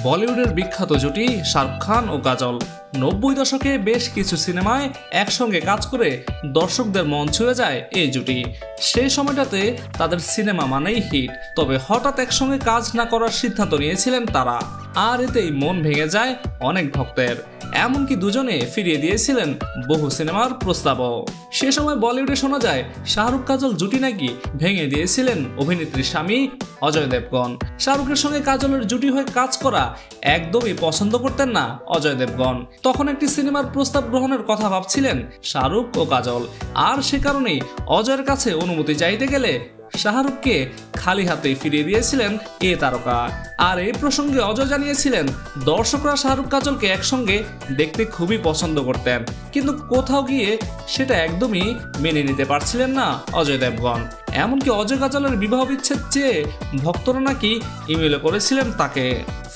বলিউডের বিখ্যাত জুটি শাহরুখ খান ও কাজল 90 দশকে বেশ কিছু সিনেমায় একসঙ্গে কাজ করে দর্শকদের মন ছুঁয়ে যায় এই জুটি। সেই সময়টাতে তাদের সিনেমা মানেই হিট, তবে হঠাৎ একসঙ্গে কাজ না করার সিদ্ধান্ত নিয়েছিলেন তারা, আর এতেই মন ভেঙে যায় অনেক ভক্তের। এমনকি দুজনে ফিরিয়ে দিয়েছিলেন বহু সিনেমার প্রস্তাবও। সে সময় বলিউডে শোনা যায় শাহরুখ কাজল জুটি নাকি ভেঙে দিয়েছিলেন অভিনেত্রীর স্বামী অজয় দেবগন। শাহরুখের সঙ্গে কাজলের জুটি হয়ে কাজ করা একদমই পছন্দ করতেন না অজয় দেবগন। তখন একটি সিনেমার প্রস্তাব গ্রহণের কথা ভাবছিলেন শাহরুখ ও কাজল, আর সে কারণেই অজয়ের কাছে অনুমতি চাইতে গেলে শাহরুখকে খালি হাতেই ফিরিয়ে দিয়েছিলেন এ তারকা। আর এই প্রসঙ্গে অজয় জানিয়েছিলেন দর্শকরা শাহরুখ কাজলকে একসঙ্গে দেখতে খুবই পছন্দ করতেন, কিন্তু কোথাও গিয়ে সেটা একদমই মেনে নিতে পারছিলেন না অজয় দেবগন। এমনকি অজয় কাজলের বিবাহ বিচ্ছেদ চেয়ে ভক্তরা নাকি ইমেলও করেছিলেন তাকে।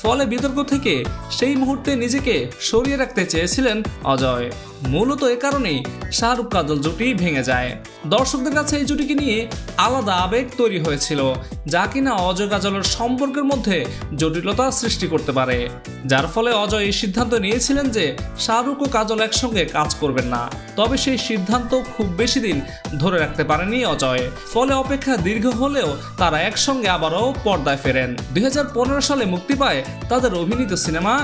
ফলে বিতর্ক থেকে সেই মুহূর্তে নিজেকে সরিয়ে রাখতে চেয়েছিলেন অজয়। মূলত এ কারণেই শাহরুখ কাজল জুটি ভেঙে যায়। দর্শকদের কাছে এই জুটিকে নিয়ে আলাদা আবেগ তৈরি হয়েছিল, যা কিনা অজয় কাজলের সম্পর্কের মধ্যে জটিলতা সৃষ্টি করতে পারে, যার ফলে অজয় এই সিদ্ধান্ত নিয়েছিলেন যে শাহরুখ ও কাজল একসঙ্গে কাজ করবেন না। তবে সেই সিদ্ধান্ত খুব বেশি দিন ধরে রাখতে পারেনি অজয়। ফলে অপেক্ষা দীর্ঘ হলেও তারা একসঙ্গে আবারও পর্দায় ফেরেন। 2015 সালে মুক্তি পায় তাদের অভিনীত সিনেমা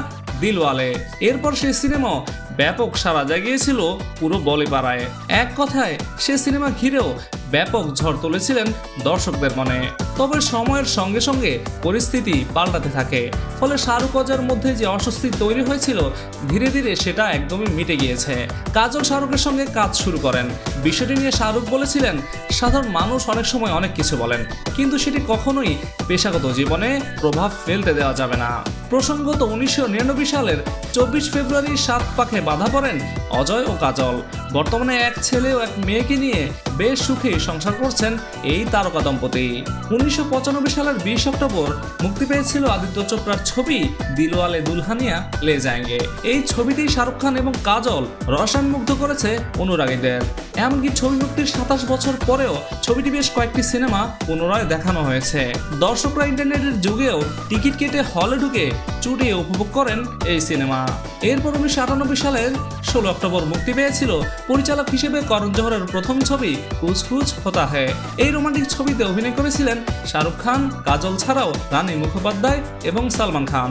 দিলওয়ালে। এরপর সেই সিনেমা ব্যাপক সাড়া জাগিয়েছিল পুরো বলিপাড়ায়। এক কথায় সে সিনেমা ঘিরেও ব্যাপক ঝড় তুলেছিলেন দর্শকদের মনে। তবে সময়ের সঙ্গে সঙ্গে পরিস্থিতি পাল্টাতে থাকে, ফলে শাহরুখ অজয়ের মধ্যে যে অস্বস্তি তৈরি হয়েছিল ধীরে ধীরে সেটা একদমই মিটে গিয়েছে। কাজল শাহরুখের সঙ্গে কাজ শুরু করেন। বিষয়টি নিয়ে শাহরুখ বলেছিলেন, সাধারণ মানুষ অনেক সময় অনেক কিছু বলেন, কিন্তু সেটি কখনোই পেশাগত জীবনে প্রভাব ফেলতে দেওয়া যাবে না। প্রসঙ্গত 1999 সালের 24 ফেব্রুয়ারি 7 পাকে বাধা পড়েন অজয় ও কাজল। বর্তমানে এক ছেলে ও এক মেয়েকে নিয়ে বেশ সুখে সংসার করছেন এই তারকা দম্পতি। 1995 সালের 20 অক্টোবর মুক্তি পেয়েছিল আদিত্য চোপড়ার ছবি দিলওয়ালে দুলহানিয়া লে যায়েঙ্গে। এই ছবিতেই শাহরুখ খান এবং কাজল রসায়নমুগ্ধ করেছে অনুরাগীদের। এমনকি ছবি মুক্তির 27 বছর পরেও ছবিটি বেশ কয়েকটি সিনেমা পুনরায় দেখানো হয়েছে। দর্শকরা ইন্টারনেটের যুগেও টিকিট কেটে হলে ঢুকে চুটিয়ে উপভোগ করেন এই সিনেমা। এরপর 1998 সালের 16 অক্টোবর মুক্তি পেয়েছিল পরিচালক হিসেবে করণ জোহরের প্রথম ছবি কুছ কুছ হোতা হ্যায়। এই রোমান্টিক ছবিতে অভিনয় করেছিলেন শাহরুখ খান, কাজল ছাড়াও রানী মুখোপাধ্যায় এবং সালমান খান।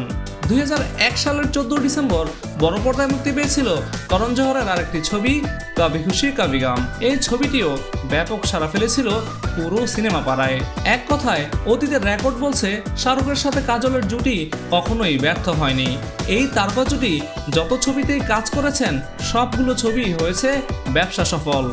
2001 সালের 14 ডিসেম্বর বড় পর্দায় মুক্তি পেয়েছিল করণ জোহরের আরেকটি ছবি কভি খুশি কভি গম। এই ছবিটিও ব্যাপক সাড়া ফেলেছিল পুরো সিনেমা পাড়ায়। এক কথায় অতীতের রেকর্ড বলছে শাহরুখের সাথে কাজলের জুটি কখনোই ব্যর্থ হয়নি। এই তারকা জুটি যত ছবিতেই কাজ করেছেন সবগুলো ছবি হয়েছে ব্যবসা সফল।